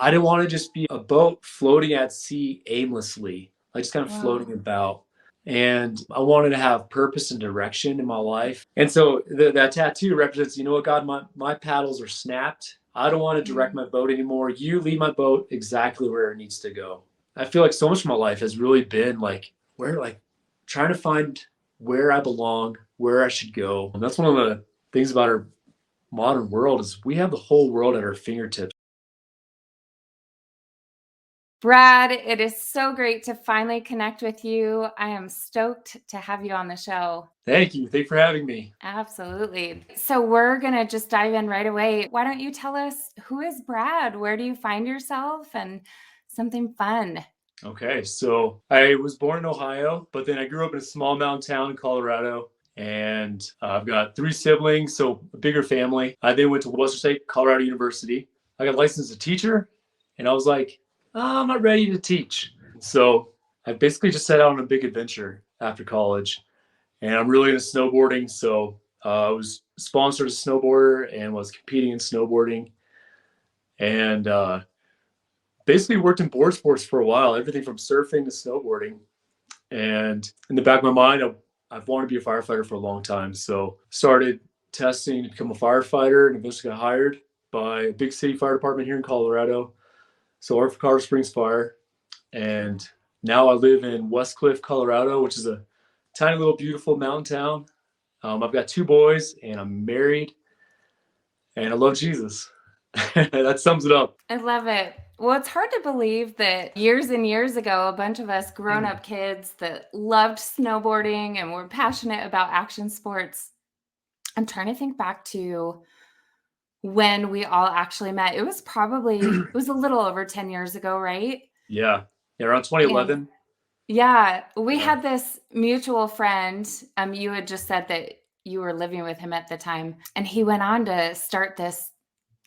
I didn't want to just be a boat floating at sea aimlessly, like just kind of floating Wow. about. And I wanted to have purpose and direction in my life. And so that tattoo represents, you know what, God, my paddles are snapped. I don't want to direct Mm. my boat anymore. You lead my boat exactly where it needs to go. I feel like so much of my life has really been like trying to find where I belong, where I should go. And that's one of the things about our modern world is we have the whole world at our fingertips. Brad, it is so great to finally connect with you. I am stoked to have you on the show. Thank you. Thanks for having me. Absolutely. So we're going to just dive in right away. Why don't you tell us, who is Brad? Where do you find yourself? And something fun. Okay, so I was born in Ohio, but then I grew up in a small mountain town in Colorado. And I've got three siblings, so a bigger family. I then went to Western State Colorado University. I got licensed as a teacher, and I was like, I'm not ready to teach. So I basically just set out on a big adventure after college, and I'm really into snowboarding. So I was sponsored as a snowboarder and was competing in snowboarding, and basically worked in board sports for a while, everything from surfing to snowboarding. And in the back of my mind, I've wanted to be a firefighter for a long time. So started testing to become a firefighter and eventually got hired by a big city fire department here in Colorado. So I work for Colorado Springs Fire. And now I live in West Cliff, Colorado, which is a tiny little beautiful mountain town. I've got two boys and I'm married and I love Jesus. That sums it up. I love it. Well, it's hard to believe that years and years ago, a bunch of us grown up kids that loved snowboarding and were passionate about action sports. I'm trying to think back to when we all actually met. It was a little over 10 years ago, right? Yeah. Yeah, around And 2011. yeah, we Yeah. had this mutual friend. You had just said that you were living with him at the time, and he went on to start this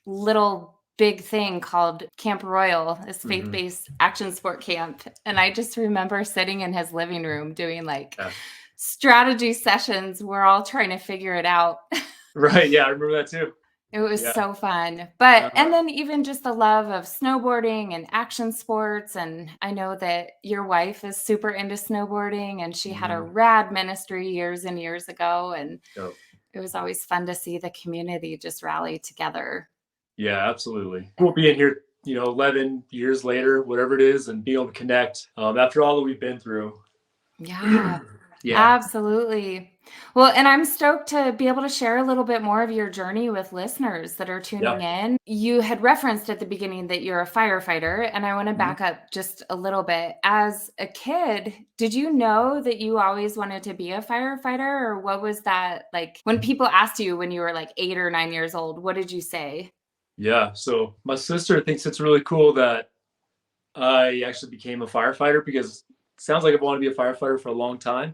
little big thing called Camp Royal, this Mm-hmm. faith-based action sport camp. And I just remember sitting in his living room doing like Yeah. strategy sessions. We're all trying to figure it out. Right. Yeah, I remember that too. It was Yeah. so fun. But and Uh, then even just the love of snowboarding and action sports, and I know that your wife is super into snowboarding and she had a mhm. rad ministry years and years ago, and Yep. it was always fun to see the community just rally together. Yeah, absolutely. We'll be in here, 11 years later, whatever it is, and be able to connect after all that we've been through. Yeah. Yeah. Absolutely. Well, and I'm stoked to be able to share a little bit more of your journey with listeners that are tuning Yeah. in. You had referenced at the beginning that you're a firefighter, and I want to Mhm. back up just a little bit. As a kid, did you know that you always wanted to be a firefighter, or what was that like when people asked you when you were like 8 or 9 years old? What did you say? Yeah. So my sister thinks it's really cool that I actually became a firefighter because it sounds like I've wanted to be a firefighter for a long time.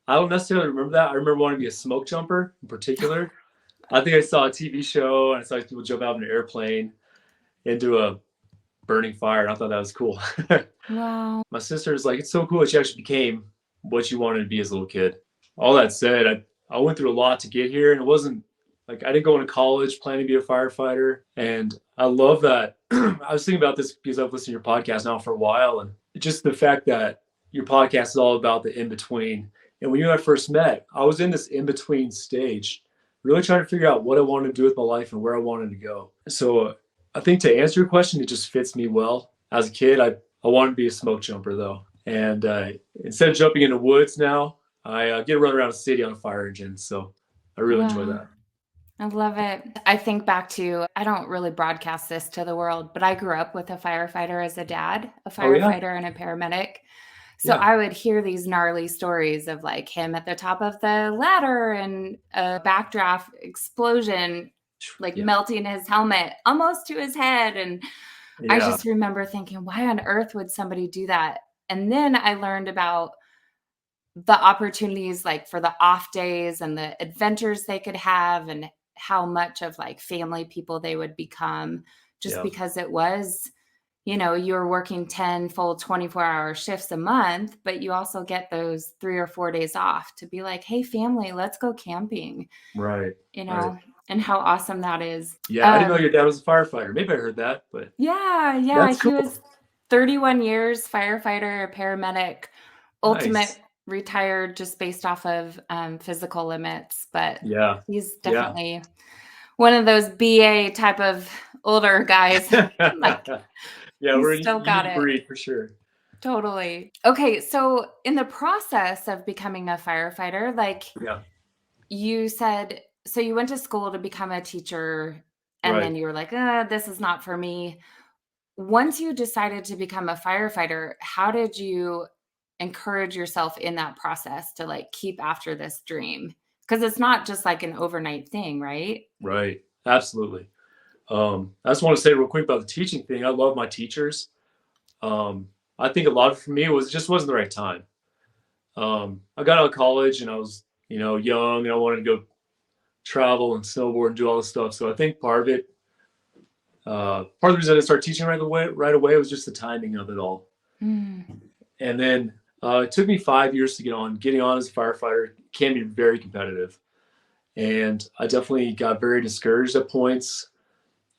I don't necessarily remember that. I remember wanting to be a smoke jumper in particular. I think I saw a TV show and I saw people jump out of an airplane into a burning fire, and I thought that was cool. Wow. My sister's like, it's so cool that you actually became what you wanted to be as a little kid. All that said, I went through a lot to get here, and it wasn't like I didn't go into college planning to be a firefighter. And I love that. I was thinking about this because I've listened to your podcast now for a while, and just the fact that your podcast is all about the in between. And when you and I first met, I was in this in between stage, really trying to figure out what I wanted to do with my life and where I wanted to go. So I think to answer your question, it just fits me well. As a kid, I wanted to be a smoke jumper though. And instead of jumping into woods now, I get to run around the city on a fire engine. So I really enjoy Wow. that. I love it. I think back to, I don't really broadcast this to the world, but I grew up with a firefighter as a dad, a Oh, yeah. firefighter and a paramedic. So Yeah. I would hear these gnarly stories of like him at the top of the ladder and a backdraft explosion, like Yeah. melting his helmet almost to his head. And I Yeah. just remember thinking, why on earth would somebody do that? And then I learned about the opportunities like for the off days and the adventures they could have and how much of like family people they would become just Yeah. because it was, you're working 10 full 24-hour shifts a month, but you also get those 3 or 4 days off to be like, hey family, let's go camping, Right. you Right. know. and how awesome that is. Yeah, I didn't know your dad was a firefighter. Maybe I heard that, but Yeah, that's he cool. was 31 years firefighter, paramedic, ultimate Nice. retired just based off of physical limits, but Yeah. he's Yeah. definitely one of those BA type of older guys. Like Yeah, he's we're a still got unique it. breed for sure. Totally. Okay, so in the process of becoming a firefighter, like Yeah. you said, so you went to school to become a teacher and Right. then you were like, this is not for me. Once you decided to become a firefighter, how did you encourage yourself in that process to like keep after this dream? Because it's not just like an overnight thing, right? Right. Absolutely. I just want to say real quick about the teaching thing. I love my teachers. I think a lot of it for me was just wasn't the right time. I got out of college and I was, young and I wanted to go travel and snowboard and do all this stuff. So I think part of the reason I didn't start teaching right away was just the timing of it all. Mm. And then it took me 5 years to get on. Getting on as a firefighter can be very competitive, and I definitely got very discouraged at points.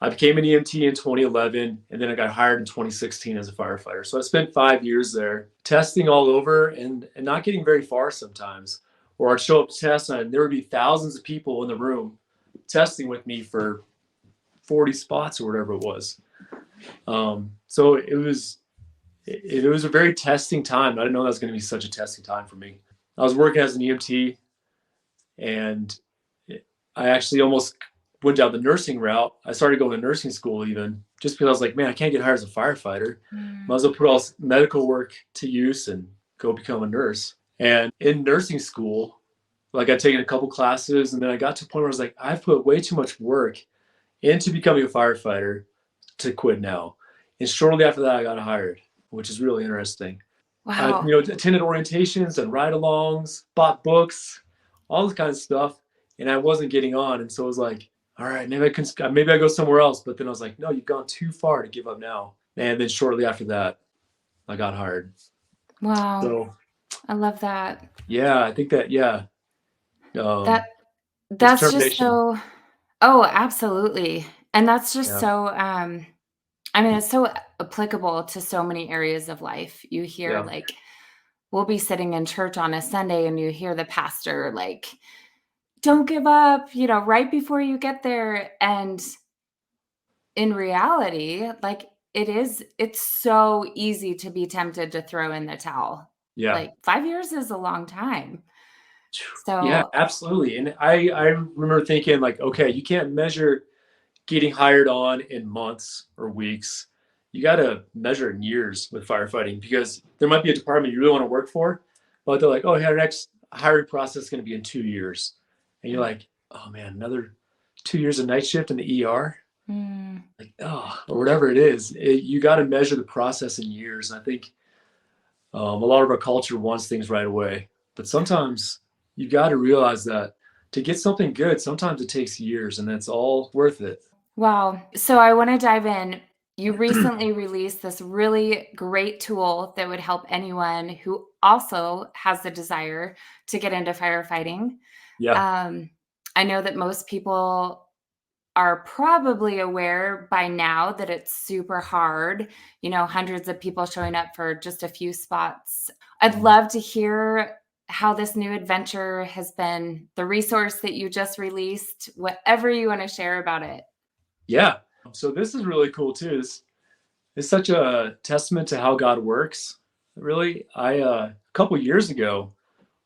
I became an EMT in 2011, and then I got hired in 2016 as a firefighter. So I spent 5 years there testing all over and not getting very far sometimes. Or I'd show up to test, and there would be thousands of people in the room testing with me for 40 spots or whatever it was. So it was a very testing time. I didn't know that was going to be such a testing time for me. I was working as an EMT, and I actually almost went down the nursing route. I started going to nursing school even just because I was like, man, I can't get hired as a firefighter. Might Mm. as well put all this medical work to use and go become a nurse. And in nursing school, like I'd taken a couple classes, and then I got to a point where I was like, I've put way too much work into becoming a firefighter to quit now. And shortly after that, I got hired, which is really interesting. I, Wow. attended orientations and ride-alongs, bought books, all this kind of stuff, and I wasn't getting on. And so it was like, all right, maybe I go somewhere else. But then I was like, no, you've gone too far to give up now. And then shortly after that, I got hired. Wow. So I love that. yeah, I think that That it's that's just determination. so oh, absolutely. And that's just Yeah, so I mean, it's so applicable to so many areas of life. You hear yeah, like we'll be sitting in church on a Sunday and you hear the pastor like, "Don't give up," right before you get there. And in reality, like it's so easy to be tempted to throw in the towel. yeah. Like 5 years is a long time. Yeah, So, absolutely. And I remember thinking like, okay, you can't measure getting hired on in months or weeks. You got to measure in years with firefighting because there might be a department you really want to work for, but they're like, oh, yeah, our next hiring process is going to be in 2 years. And you're like, oh man, another 2 years of night shift in the ER? mm, Like, oh, or whatever it is. You got to measure the process in years. And I think a lot of our culture wants things right away. But sometimes you got to realize that to get something good, sometimes it takes years and it's all worth it. wow. So I want to dive in. You recently released this really great tool that would help anyone who also has the desire to get into firefighting. Yeah. Um, I know that most people are probably aware by now that it's super hard, hundreds of people showing up for just a few spots. I'd Mhm. love to hear how this new adventure has been, the resource that you just released, whatever you want to share about it. Yeah. So this is really cool too. This is such a testament to how God works. Really, a couple years ago,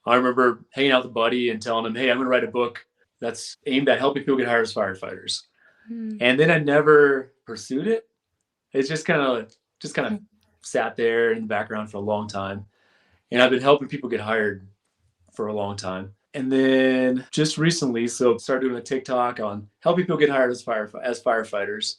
I remember hanging out with a buddy and telling him, "Hey, I'm going to write a book that's aimed at helping people get hired as firefighters." Mm. And then I never pursued it. It's just kind of sat there in the background for a long time. And I've been helping people get hired for a long time. And then just recently, so started doing a TikTok on helping people get hired as firefighters.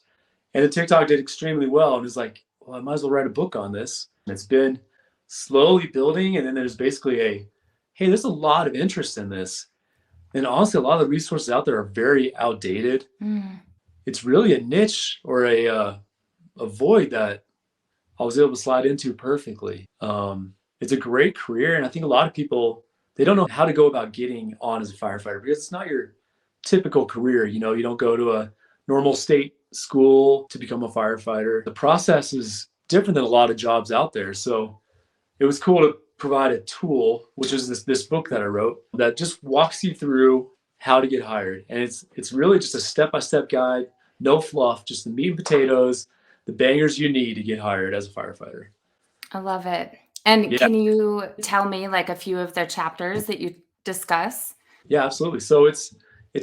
And the TikTok did extremely well. And it's like, well, I might as well write a book on this. And it's been slowly building. And then there's basically hey, there's a lot of interest in this. And honestly, a lot of the resources out there are very outdated. Mm. It's really a niche or a void that I was able to slide into perfectly. It's a great career. And I think a lot of people, they don't know how to go about getting on as a firefighter because it's typical career. You know, you don't go to a normal state school to become a firefighter. The process is different than a lot of jobs out there. So it was cool to provide a tool, which is this book that I wrote that just walks you through how to get hired. And it's really just a step-by-step guide, no fluff, just the meat and potatoes, the bangers you need to get hired as a firefighter. I love it. And Yeah. can you tell me like a few of the chapters that you discuss? Yeah, absolutely. So it's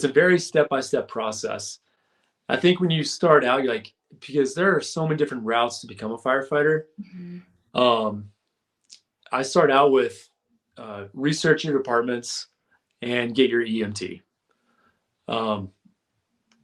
a very step-by-step process. I think when you start out, you're like, because there are so many different routes to become a firefighter. Mhm. I start out with research your departments and get your EMT. Um,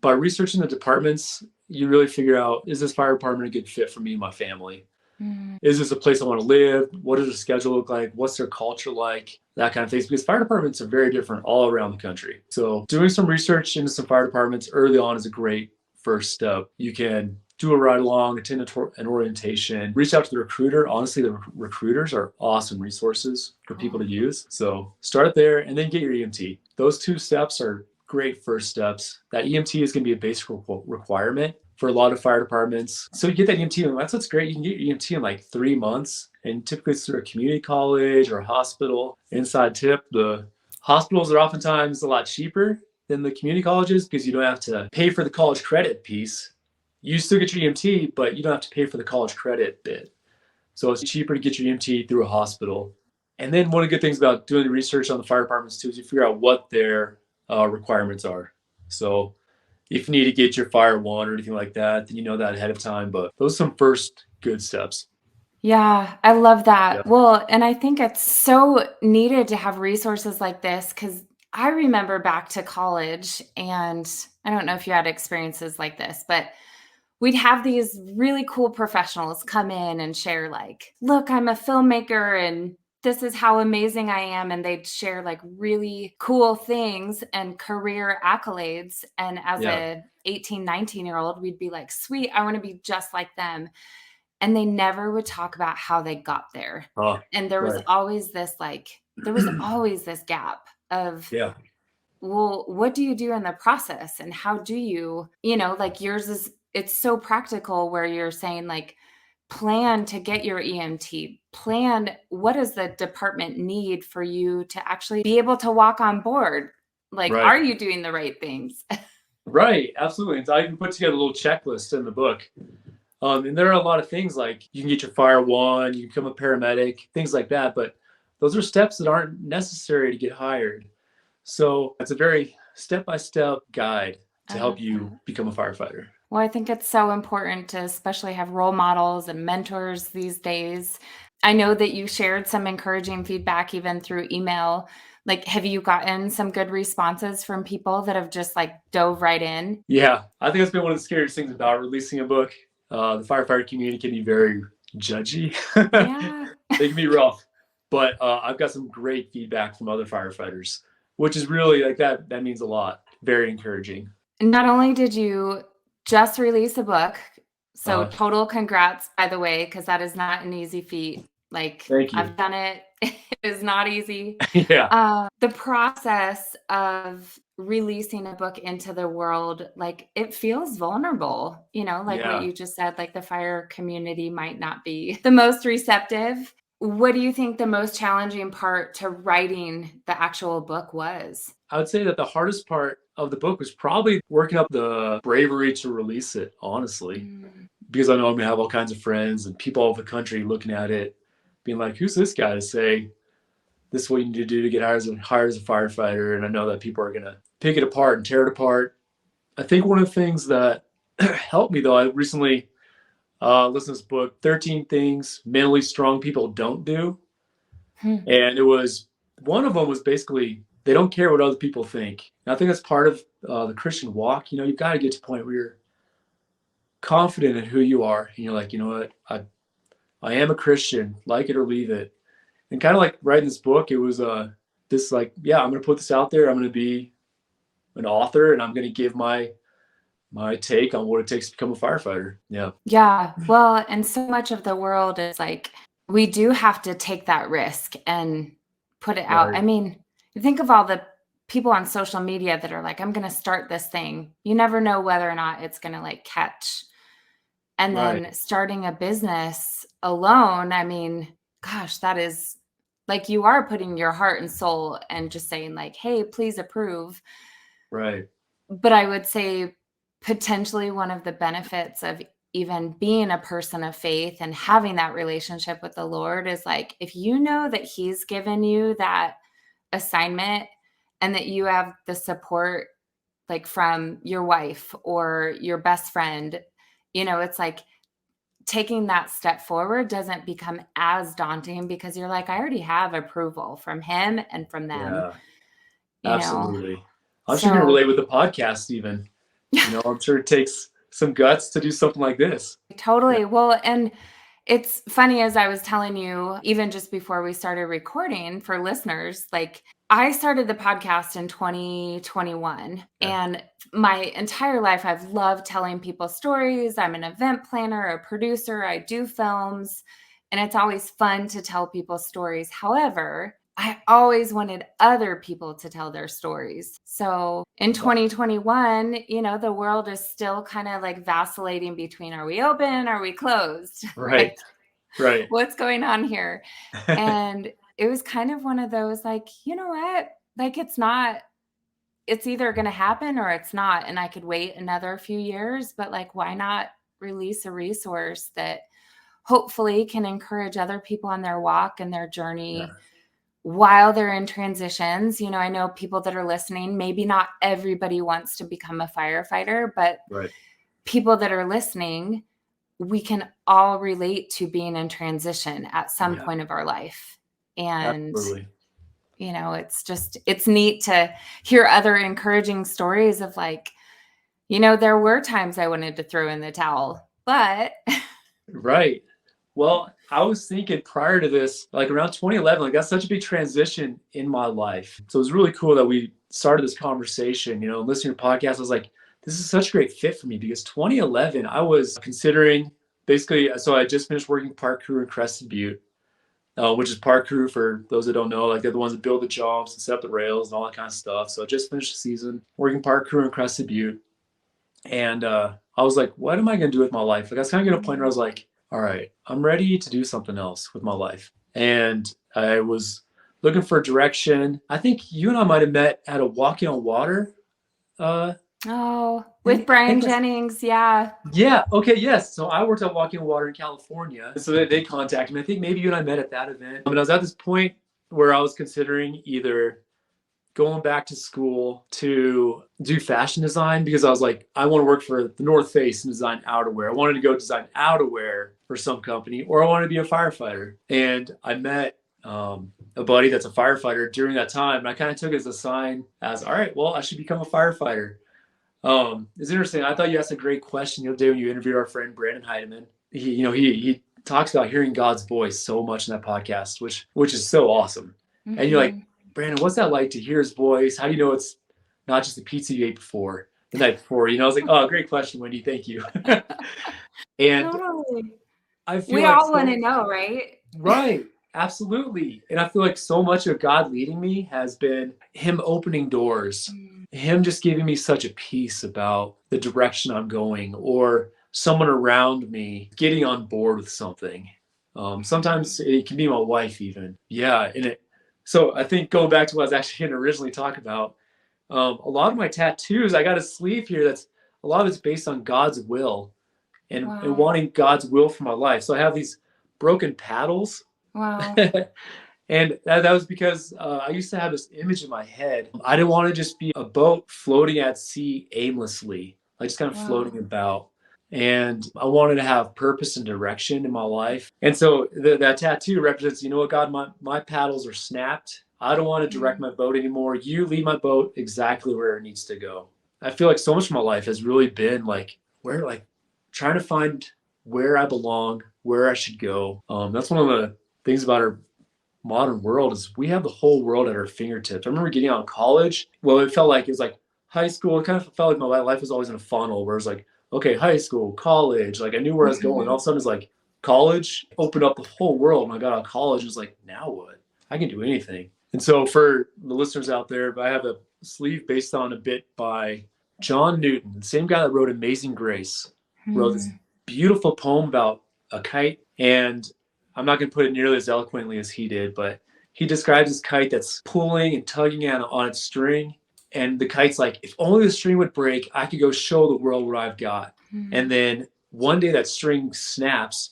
by researching the departments, you really figure out, is this fire department a good fit for me and my family? Mm. Is this a place I want to live? What does the schedule look like? What's their culture like? That kind of things. Because fire departments are very different all around the country. So doing some research into some fire departments early on is a great first step. You can do a ride along, attend an orientation, reach out to the recruiter. Honestly, the recruiters are awesome resources for people to use. So start there and then get your EMT. Those two steps are great first steps. That EMT is going to be a basic requirement for a lot of fire departments. So you get that EMT, and that's what's great. You can get your EMT in like 3 months, and typically it's through a community college or a hospital. Inside tip, the hospitals are oftentimes a lot cheaper than the community colleges because you don't have to pay for the college credit piece. You still get your EMT, but you don't have to pay for the college credit bit. So it's cheaper to get your EMT through a hospital. And then one of the good things about doing the research on the fire departments too is you figure out what their requirements are. So if you need to get your fire one or anything like that, then you know that ahead of time. But those are some first good steps. Yeah, I love Yeah. that. Well, and I think it's so needed to have resources like this because I remember back to college, and I don't know if you had experiences like this, but we'd have these really cool professionals come in and share, like, look, I'm a filmmaker and this is how amazing I am. And they'd share like really cool things and career accolades. And as Yeah. a 18, 19-year-old, we'd be like, sweet, I want to be just like them. And they never would talk about how they got there. Oh, And there was right. always this gap of, Yeah. well, what do you do in the process? And how do you, like yours is, it's so practical where you're saying like, plan to get your EMT, plan what does the department need for you to actually be able to walk on board? Like, Right. are you doing the right things? Right. Absolutely. And so I even put together a little checklist in the book. And there are a lot of things like you can get your fire one, you can become a paramedic, things like that. But those are steps that aren't necessary to get hired. So it's a very step-by-step guide to I help love you that. become a firefighter. Well, I think it's so important to especially have role models and mentors these days. I know that you shared some encouraging feedback even through email. Like, have you gotten some good responses from people that have just like dove right in? Yeah, I think that's been one of the scariest things about releasing a book. The firefighter community can be very judgy. Yeah. They can be rough, but I've got some great feedback from other firefighters, which is really like that. That means a lot. Very encouraging. Not only did you just release a book, so Uh, total congrats, by the way, because that is not an easy feat. Like, Thank you. I've done it. It is not easy. Yeah, The process of releasing a book into the world, like, it feels vulnerable, like what yeah. you just said, like the fire community might not be the most receptive. What do you think the most challenging part to writing the actual book was? I would say that the hardest part of the book was probably working up the bravery to release it, honestly, Mm. because I know I'm gonna have all kinds of friends and people all over the country looking at it, being like, "Who's this guy to say this is what you need to do to get hired as a firefighter?" And I know that people are gonna pick it apart and tear it apart. I think one of the things that helped me though, I recently listened to this book, 13 Things Mentally Strong People Don't Do. Hmm. And it was one of them was basically they don't care what other people think. And I think that's part of the Christian walk. You know, you've got to get to a point where you're confident in who you are. And you're like, you know what? I am a Christian, like it or leave it. And kind of like writing this book, it was this like, yeah, I'm going to put this out there. I'm going to be an author and I'm going to give my take on what it takes to become a firefighter. Yeah. Yeah. Well, and so much of the world is like, we do have to take that risk and put it out. Right. I mean, think of all the people on social media that are like, I'm going to start this thing. You never know whether or not it's going to like catch. And Right. then starting a business alone, I mean, gosh, that is like you are putting your heart and soul and just saying like, hey, please approve. Right. But I would say potentially one of the benefits of even being a person of faith and having that relationship with the Lord is like, if you know that He's given you that assignment and that you have the support like from your wife or your best friend, it's like taking that step forward doesn't become as daunting because you're like, I already have approval from him and from them, Yeah, you know? absolutely. I'm sure you can So relate with the podcast even. I'm sure it takes some guts to do something like this. Yeah. totally. Well, and it's funny, as I was telling you, even just before we started recording for listeners, like I started the podcast in 2021 Yeah. and my entire life I've loved telling people stories. I'm an event planner, a producer, I do films, and it's always fun to tell people stories. However, I always wanted other people to tell their stories. So in 2021, the world is still kind of like vacillating between, are we open? Are we closed? Right. Like, Right. what's going on here? And it was kind of one of those like, you know what? Like it's either going to happen or it's not. And I could wait another few years, but like, why not release a resource that hopefully can encourage other people on their walk and their Yeah. journey while they're in transitions? I know people that are listening, maybe not everybody wants to become a firefighter, but Right. people that are listening, we can all relate to being in transition at some Yeah. point of our life. And, Absolutely. it's neat to hear other encouraging stories of like, there were times I wanted to throw in the towel, but Right. Well, I was thinking prior to this, like around 2011, like that's such a big transition in my life. So it was really cool that we started this conversation, listening to your podcast. I was like, this is such a great fit for me because 2011, I was considering basically, so I just finished working park crew in Crested Butte, which is park crew for those that don't know, like they're the ones that build the jumps and set up the rails and all that kind of stuff. So I just finished the season working park crew in Crested Butte. And I was like, what am I going to do with my life? Like, I was kind of getting to a point where I was like, all right, I'm ready to do something else with my life. And I was looking for direction. I think you and I might have met at a Walking on Water with thing. I Brian think that's, Jennings, yeah. yeah. Okay. Yes. So I worked at Walking on Water in California. So they contacted me. I think maybe you and I met at that event. And I was at this point where I was considering either going back to school to do fashion design because I was like, I want to work for the North Face and design outerwear. I wanted to go design outerwear for some company, or I wanted to be a firefighter. And I met a buddy that's a firefighter during that time. And I kind of took it as a sign as, all right, well, I should become a firefighter. It's interesting. I thought you asked a great question the other day when you interviewed our friend Brandon Heidemann. He talks about hearing God's voice so much in that podcast, which is so awesome. And you're like, Brandon, what's that like to hear his voice? How do you know it's not just the pizza you ate before the night before? I was like, oh, great question, Wendy. Thank you. And Totally. I feel We like all want to know, right? right, absolutely. And I feel like so much of God leading me has been Him opening doors, Him just giving me such a peace about the direction I'm going, or someone around me getting on board with something. Sometimes it can be my wife, even. Yeah, so I think going back to what I was actually going to originally talk about, a lot of my tattoos, I got a sleeve here that's a lot of it's based on God's will and Wow. wanting God's will for my life. So I have these broken paddles. Wow. And that was because I used to have this image in my head. I didn't want to just be a boat floating at sea aimlessly, like just kind of floating about. And I wanted to have purpose and direction in my life. And so that tattoo represents, God, my paddles are snapped. I don't want to direct my boat anymore. You lead my boat exactly where it needs to go. I feel like so much of my life has really been like trying to find where I belong, where I should go. That's one of the things about our modern world is we have the whole world at our fingertips. I remember getting out of college. Well, it felt like it was like high school. It kind of felt like my life was always in a funnel where it was like, okay, high school, college. Like I knew where I was going. All of a sudden it's like college opened up the whole world. When I got out of college, it was like, now what? I can do anything. And so for the listeners out there, I have a sleeve based on a bit by John Newton, the same guy that wrote Amazing Grace, wrote this beautiful poem about a kite. And I'm not going to put it nearly as eloquently as he did, but he describes this kite that's pulling and tugging on its string. And the kite's like, if only the string would break, I could go show the world what I've got. And then one day that string snaps.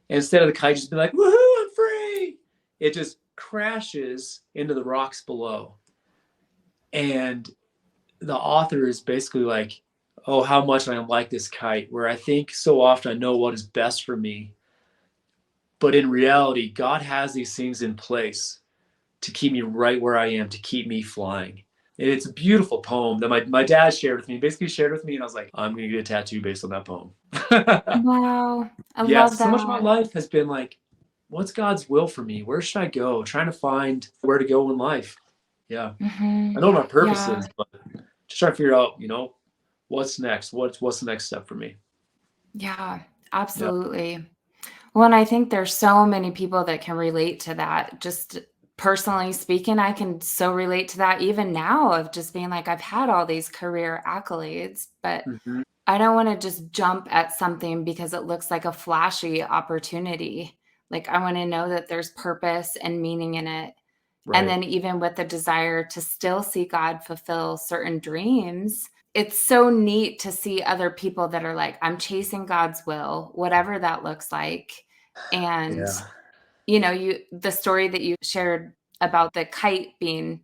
And instead of the kite just being like, woohoo, I'm free, it just crashes into the rocks below. And the author is basically like, oh, how much I am like this kite, where I think so often I know what is best for me. But in reality, God has these things in place to keep me right where I am, to keep me flying. And it's a beautiful poem that my dad shared with me, basically shared with me. And I was like, I'm going to get a tattoo based on that poem. Wow. I Yeah, love so much of my that. life has been like, what's God's will for me? Where should I go? Trying to find where to go in life. Yeah. I know what my purpose Yeah. is, but just trying to figure out, what's next? What's the next step for me? Yeah, Yeah. absolutely. Well, and I think there's so many people that can relate to that. Just personally speaking, I can so relate to that even now of just being like, I've had all these career accolades, but Hmm. I don't want to just jump at something because it looks like a flashy opportunity. Like, I want to know that there's purpose and meaning in it. And Right. then, even with the desire to still see God fulfill certain dreams, it's so neat to see other people that are like, I'm chasing God's will, whatever that looks like. And, Yeah. the story that you shared about the kite being,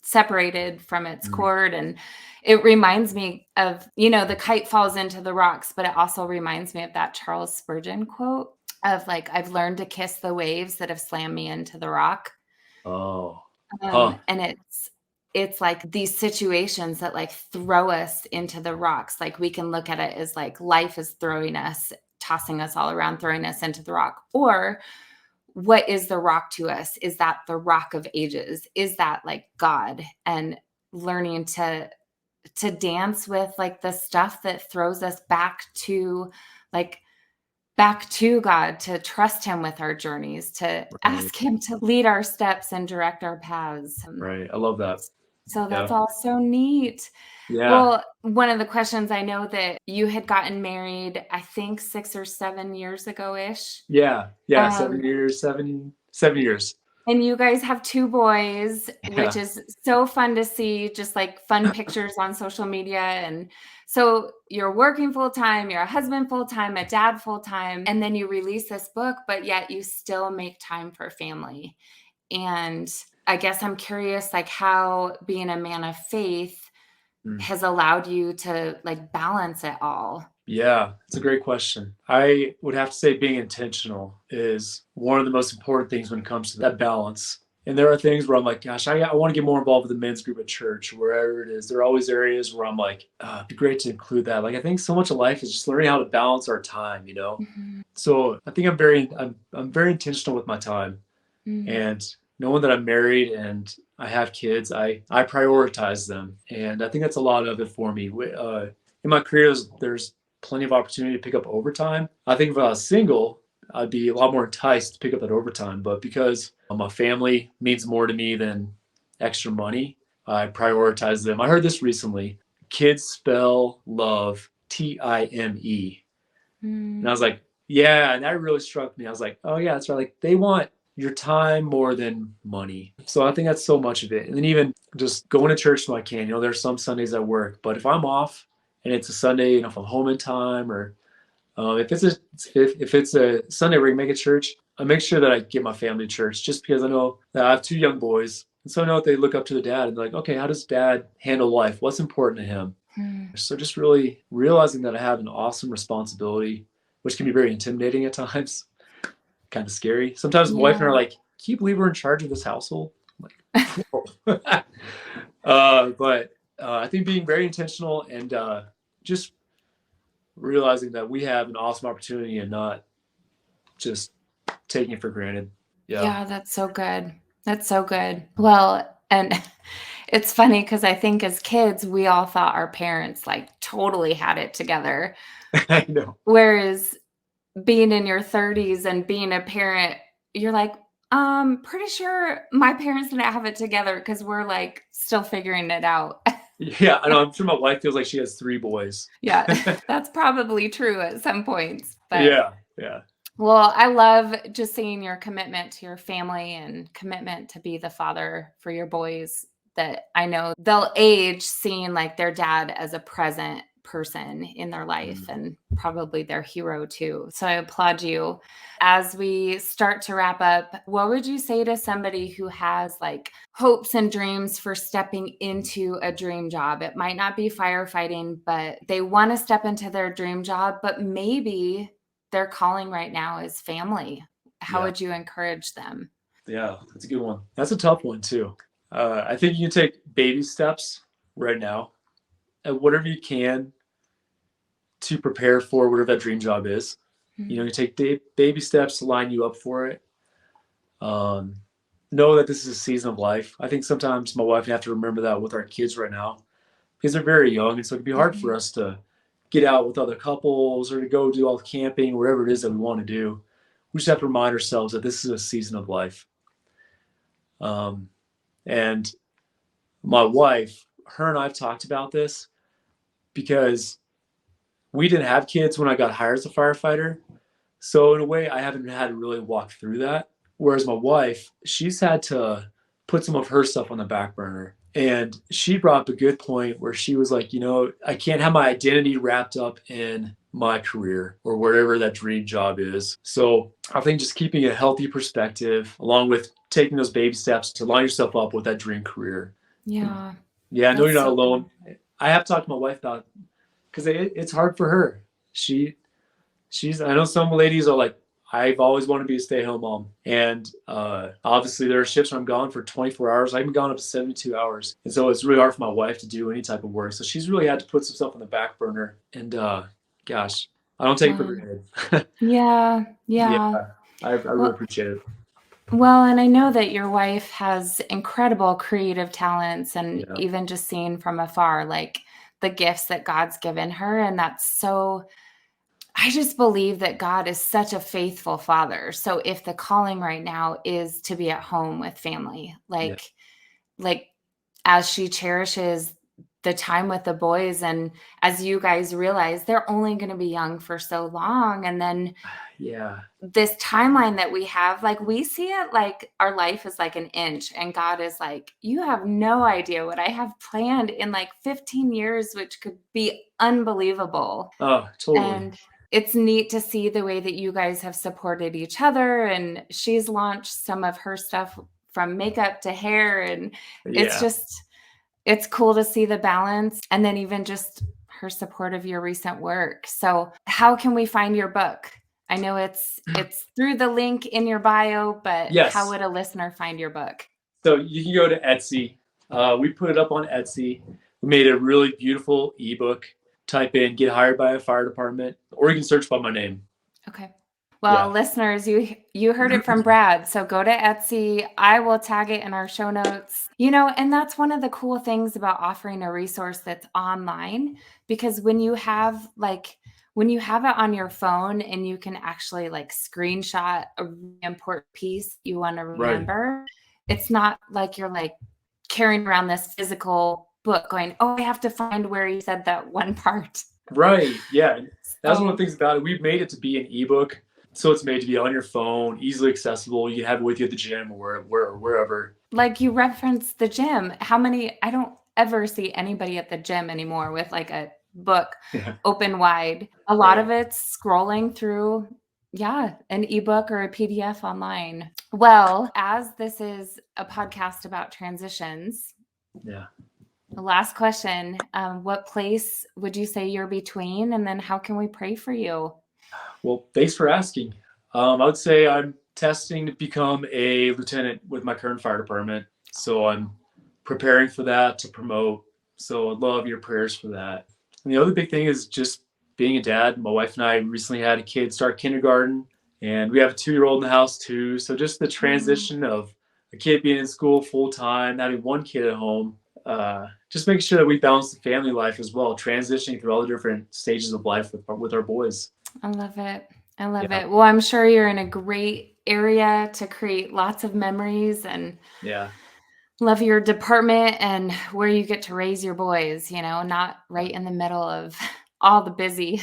separated from its Mm. cord. And it reminds me of, the kite falls into the rocks, but it also reminds me of that Charles Spurgeon quote of like, I've learned to kiss the waves that have slammed me into the rock. Oh. Huh. And it's like these situations that like throw us into the rocks. Like we can look at it as like life is throwing us, tossing us all around, throwing us into the rock. Or what is the rock to us? Is that the rock of ages? Is that like God? And learning to dance with like the stuff that throws us like back to God, to trust him with our journeys, to Right. ask him to lead our steps and direct our paths. Right. I love that. So that's Yeah. all so neat. Yeah. Well, one of the questions, I know that you had gotten married, I think 6 or 7 years ago-ish. Yeah. Yeah. Um, 7 years, 7 years. and you guys have 2 boys, which Yeah. is so fun to see, just like fun pictures on social media. And so you're working full time, you're a husband full time, a dad full time, and then you release this book, but yet you still make time for family. And I guess I'm curious, like, how being a man of faith Mm. has allowed you to like balance it all. Yeah, it's a great question. I would have to say being intentional is one of the most important things when it comes to that balance. And there are things where I'm like, gosh, I want to get more involved with the men's group at church, wherever it is. There are always areas where I'm like, it'd be great to include that. Like, I think so much of life is just learning how to balance our time. Mhm. So I think I'm very intentional with my time. Mm. And knowing that I'm married and I have kids, I prioritize them. And I think that's a lot of it for me. In my career, there's plenty of opportunity to pick up overtime. I think if I was single, I'd be a lot more enticed to pick up that overtime. But because my family means more to me than extra money, I prioritize them. I heard this recently. Kids spell love Time. And I Mm. was like, yeah, and that really struck me. I was like, oh yeah, that's right. Like they want your time more than money. So I think that's so much of it. And then even just going to church when I can. There's some Sundays I work, but if I'm off and it's a Sunday, if I'm home in time, or if it's a Sunday where you make a church, I make sure that I get my family to church, just because I know that I have 2 young boys, and so I know that they look up to the dad and they're like, okay, how does dad handle life? What's important to him? Mm. So just really realizing that I have an awesome responsibility, which can be very intimidating at times, kind of scary. Sometimes my wife and I are Yeah. like, "Can you believe we're in charge of this household?" I'm like, whoa. But I think being very intentional and just realizing that we have an awesome opportunity and not just taking it for granted. Yeah. Yeah, that's so good. That's so good. Well, and it's funny because I think as kids, we all thought our parents like totally had it together. I know. Whereas being in your 30s and being a parent, you're like, Pretty sure my parents didn't have it together because we're like still figuring it out. Yeah, I know. I'm sure my wife feels like she has 3 boys. Yeah, that's probably true at some points. But Yeah, yeah. well, I love just seeing your commitment to your family and commitment to be the father for your boys, that I know they'll age seeing like their dad as a present person in their life and probably their hero too. So I applaud you. As we start to wrap up, what would you say to somebody who has like hopes and dreams for stepping into a dream job? It might not be firefighting, but they want to step into their dream job, but maybe their calling right now is family. How Yeah. would you encourage them? Yeah, that's a good one. That's a tough one too. I think you can take baby steps right now and whatever you can to prepare for whatever that dream job is. You know, you take baby steps to line you up for it. Um, know that this is a season of life. I think sometimes my wife and I have to remember that with our kids right now because they're very young. And so it'd be hard for us to get out with other couples or to go do all the camping, whatever it is that we want to do. We just have to remind ourselves that this is a season of life. And my wife, her and I have talked about this because we didn't have kids when I got hired as a firefighter. So in a way, I haven't had to really walk through that. Whereas my wife, she's had to put some of her stuff on the back burner. And she brought up a good point where she was like, you know, I can't have my identity wrapped up in my career or wherever that dream job is. So I think just keeping a healthy perspective along with taking those baby steps to line yourself up with that dream career. Yeah. Yeah, I know you're not so alone. I have talked to my wife about because it's hard for her. She's I know some ladies are like, I've always wanted to be a stay-at-home mom. And obviously there are shifts where I'm gone for 24 hours. I've been gone up to 72 hours. And so it's really hard for my wife to do any type of work. So she's really had to put some stuff on the back burner. And gosh, I don't take it for granted. Yeah. Yeah, Yeah. I really Well, appreciate it. well, and I know that your wife has incredible creative talents, and Yeah. even just seeing from afar, like the gifts that God's given her. And that's so, I just believe that God is such a faithful father. So if the calling right now is to be at home with family, Yeah. like as she cherishes the time with the boys, and as you guys realize they're only going to be young for so long, and then Yeah. this timeline that we have, like we see it like our life is like an inch, and God is like, you have no idea what I have planned in like 15 years, which could be unbelievable. Oh, totally. And it's neat to see the way that you guys have supported each other, and she's launched some of her stuff from makeup to hair, and it's Yeah. just, it's cool to see the balance, and then even just her support of your recent work. So how can we find your book? I know it's through the link in your bio, but how Yes. would a listener find your book? So you can go to Etsy. We put it up on Etsy. We made a really beautiful ebook. Type in "get hired by a fire department," or you can search by my name. Okay. Well, Yeah. listeners, you heard it from Brad. So go to Etsy. I will tag it in our show notes. You know, and that's one of the cool things about offering a resource that's online, because when you have it on your phone and you can actually like screenshot a really important piece you want to Right. remember, it's not like you're like carrying around this physical book going, oh, I have to find where he said that one part. Right. Yeah. That's one of So the things about it. We've made it to be an ebook, so it's made to be on your phone, easily accessible. You can have it with you at the gym or wherever. like you referenced the gym. I don't ever see anybody at the gym anymore with like a book Yeah. open wide. A lot Right. of it's scrolling through, yeah, an ebook or a PDF online. Well, as this is a podcast about transitions, Yeah. the last question, what place would you say you're between? And then how can we pray for you? Well, thanks for asking. I would say I'm testing to become a lieutenant with my current fire department. So I'm preparing for that to promote. So I'd love your prayers for that. And the other big thing is just being a dad. My wife and I recently had a kid start kindergarten, and we have a 2-year-old in the house too. So just the transition of a kid being in school full time, having one kid at home, just making sure that we balance the family life as well, transitioning through all the different stages of life with our boys. I love it. I love Yeah. it. Well, I'm sure you're in a great area to create lots of memories, and Yeah. love your department and where you get to raise your boys, not right in the middle of all the busy.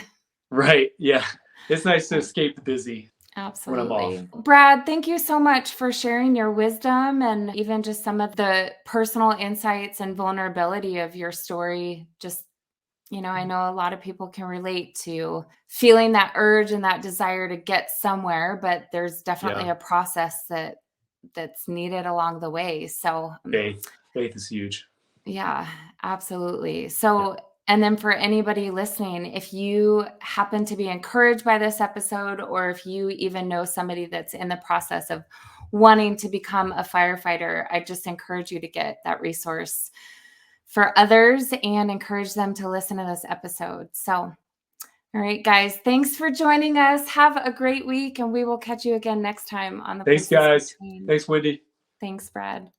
Right. Yeah. It's nice to escape the busy when I'm off. Absolutely. Brad, thank you so much for sharing your wisdom and even just some of the personal insights and vulnerability of your story. Just, I know a lot of people can relate to feeling that urge and that desire to get somewhere, but there's definitely Yeah. a process that's needed along the way. So, Faith is huge. yeah, absolutely. Yeah. So, and then for anybody listening, if you happen to be encouraged by this episode, or if you even know somebody that's in the process of wanting to become a firefighter, I just encourage you to get that resource for others and encourage them to listen to this episode. So, all right, guys, thanks for joining us. Have a great week, and we will catch you again next time on the Thanks, Places guys. Between. Thanks, Wendy. Thanks, Brad.